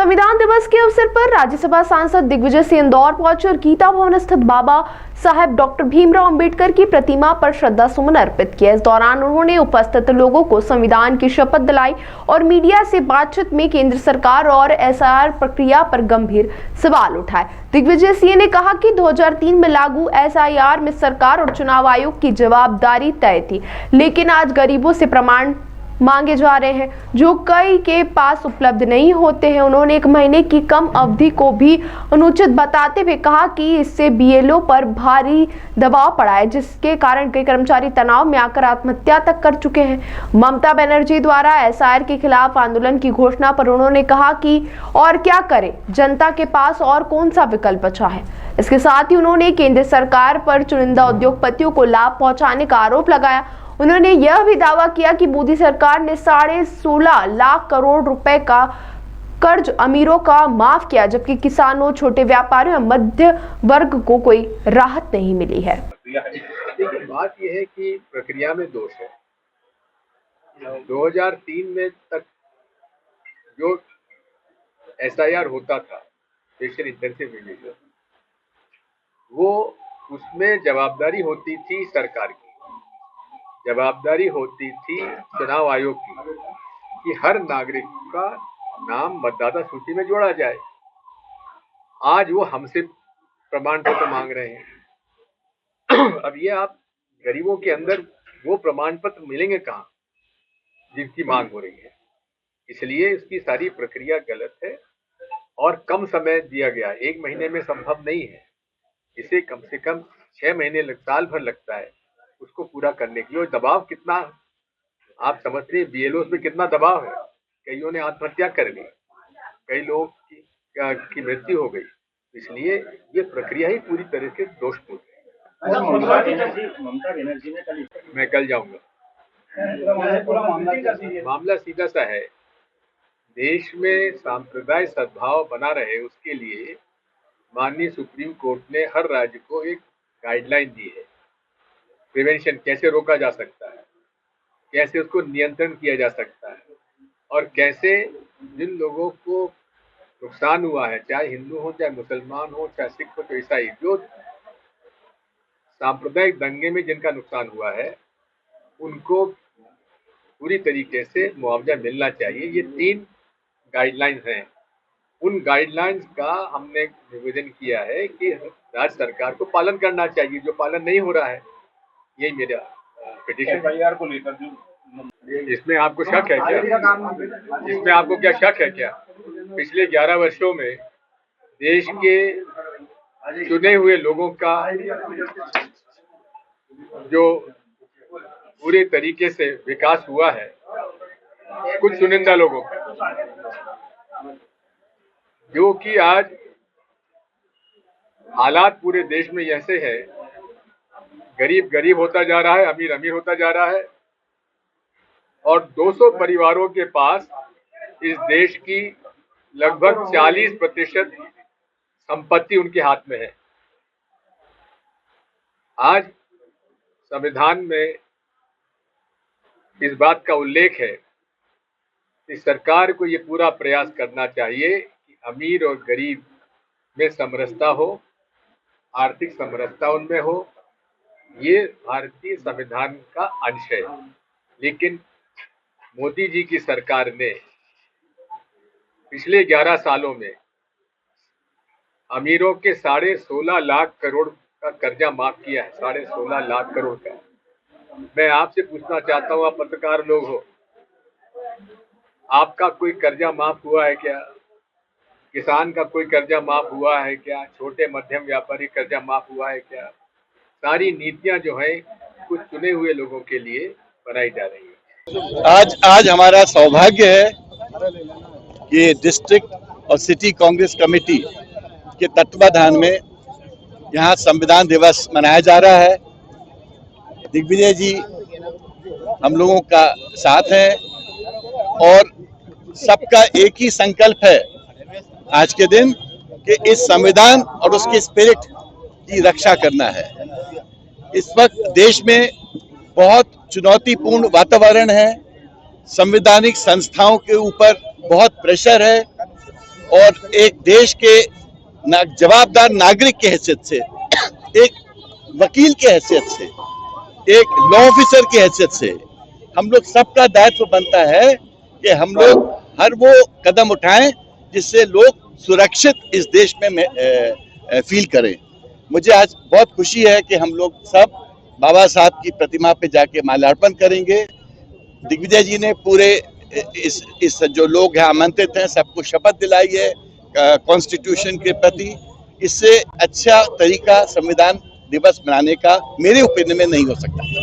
संविधान दिवस के अवसर पर राज्यसभा सांसद दिग्विजय सिंह इंदौर पहुंचे और गीता भवन स्थित बाबा साहेब डॉक्टर भीमराव अंबेडकर की प्रतिमा पर श्रद्धा सुमन अर्पित किया। इस दौरान उन्होंने उपस्थित लोगों को संविधान की शपथ दिलाई और मीडिया से बातचीत में केंद्र सरकार और एसआईआर प्रक्रिया पर गंभीर सवाल उठाए। दिग्विजय सिंह ने कहा कि 2003 में लागू एसआईआर में सरकार और चुनाव आयोग की जवाबदारी तय थी, लेकिन आज गरीबों से प्रमाण मांगे जा रहे हैं जो कई के पास उपलब्ध नहीं होते हैं। उन्होंने 1 महीने की कम अवधि को भी अनुचित बताते हुए कहा कि इससे बीएलओ पर भारी दबाव पड़ा है, जिसके कारण कई कर्मचारी तनाव में आकर आत्महत्या तक कर चुके हैं। ममता बनर्जी द्वारा एसआईआर के खिलाफ आंदोलन की घोषणा पर उन्होंने कहा कि और क्या करे, जनता के पास और कौन सा विकल्प बचा है। इसके साथ ही उन्होंने केंद्र सरकार पर चुनिंदा उद्योगपतियों को लाभ पहुंचाने का आरोप लगाया। उन्होंने यह भी दावा किया कि मोदी सरकार ने 16.5 लाख करोड़ रुपए का कर्ज अमीरों का माफ किया, जबकि किसानों, छोटे व्यापारियों और मध्य वर्ग को कोई राहत नहीं मिली है। बात यह है कि प्रक्रिया में दोष है। 2003 में तक जो एसआईआर होता था, स्पेशल इंटेंसिव रिवीजन, वो उसमें जवाबदारी होती थी सरकार की, जवाबदारी होती थी चुनाव आयोग की कि हर नागरिक का नाम मतदाता सूची में जोड़ा जाए। आज वो हमसे प्रमाण पत्र मांग रहे हैं। अब ये आप गरीबों के अंदर वो प्रमाण पत्र मिलेंगे कहाँ जिनकी मांग हो रही है। इसलिए इसकी सारी प्रक्रिया गलत है और कम समय दिया गया, 1 महीने में संभव नहीं है। इसे कम से कम 6 महीने साल भर लगता है उसको पूरा करने के लिए। और दबाव कितना आप समझते हैं, बीएलओ में कितना दबाव है। कईयों ने आत्महत्या कर ली, कई लोगों की मृत्यु हो गई। इसलिए ये प्रक्रिया ही पूरी तरह से दोषपूर्ण है। मैं कल जाऊंगा। मामला सीधा सा है, देश में सांप्रदायिक सद्भाव बना रहे उसके लिए माननीय सुप्रीम कोर्ट ने हर राज्य को एक गाइडलाइन दी है। प्रिवेंशन कैसे रोका जा सकता है, कैसे उसको नियंत्रण किया जा सकता है, और कैसे जिन लोगों को नुकसान हुआ है, चाहे हिंदू हो, चाहे मुसलमान हो, चाहे सिख हो, चाहे ईसाई, जो सांप्रदायिक दंगे में जिनका नुकसान हुआ है, उनको पूरी तरीके से मुआवजा मिलना चाहिए। ये 3 गाइडलाइंस हैं। उन गाइडलाइंस का हमने निवेदन किया है कि राज्य सरकार को पालन करना चाहिए, जो पालन नहीं हो रहा है। यही मेरा पिटीशन को लेकर। इसमें आपको शक है क्या? इसमें आपको क्या शक है क्या? पिछले 11 वर्षों में देश के चुने हुए लोगों का जो पूरे तरीके से विकास हुआ है, कुछ चुनिंदा लोगों का, जो कि आज हालात पूरे देश में ऐसे है, गरीब गरीब होता जा रहा है, अमीर अमीर होता जा रहा है, और 200 परिवारों के पास इस देश की लगभग 40% संपत्ति उनके हाथ में है। आज संविधान में इस बात का उल्लेख है कि सरकार को ये पूरा प्रयास करना चाहिए कि अमीर और गरीब में समरसता हो, आर्थिक समरसता उनमें हो। ये भारतीय संविधान का अंश है। लेकिन मोदी जी की सरकार ने पिछले 11 सालों में अमीरों के 16.5 लाख करोड़ का कर्जा माफ किया है। 16.5 लाख करोड़ का। मैं आपसे पूछना चाहता हूँ, आप पत्रकार लोग हो, आपका कोई कर्जा माफ हुआ है क्या? किसान का कोई कर्जा माफ हुआ है क्या? छोटे मध्यम व्यापारी कर्जा माफ हुआ है क्या? सारी नीतियां जो है कुछ चुने हुए लोगों के लिए बनाई जा रही है। आज हमारा सौभाग्य है कि डिस्ट्रिक्ट और सिटी कांग्रेस कमेटी के तत्वाधान में यहाँ संविधान दिवस मनाया जा रहा है। दिग्विजय जी हम लोगों का साथ है और सबका एक ही संकल्प है आज के दिन कि इस संविधान और उसके स्पिरिट की रक्षा करना है। इस वक्त देश में बहुत चुनौतीपूर्ण वातावरण है, संवैधानिक संस्थाओं के ऊपर बहुत प्रेशर है और एक देश के जवाबदार नागरिक की हैसियत से, एक वकील की हैसियत से, एक लॉ ऑफिसर की हैसियत से हम लोग सबका दायित्व बनता है कि हम लोग हर वो कदम उठाएं जिससे लोग सुरक्षित इस देश में फील करें। मुझे आज बहुत खुशी है कि हम लोग सब बाबा साहब की प्रतिमा पे जाके माल्यार्पण करेंगे। दिग्विजय जी ने पूरे इस जो लोग यहाँ आमंत्रित हैं सबको शपथ दिलाई है कॉन्स्टिट्यूशन के प्रति। इससे अच्छा तरीका संविधान दिवस मनाने का मेरे ओपिनियन में नहीं हो सकता।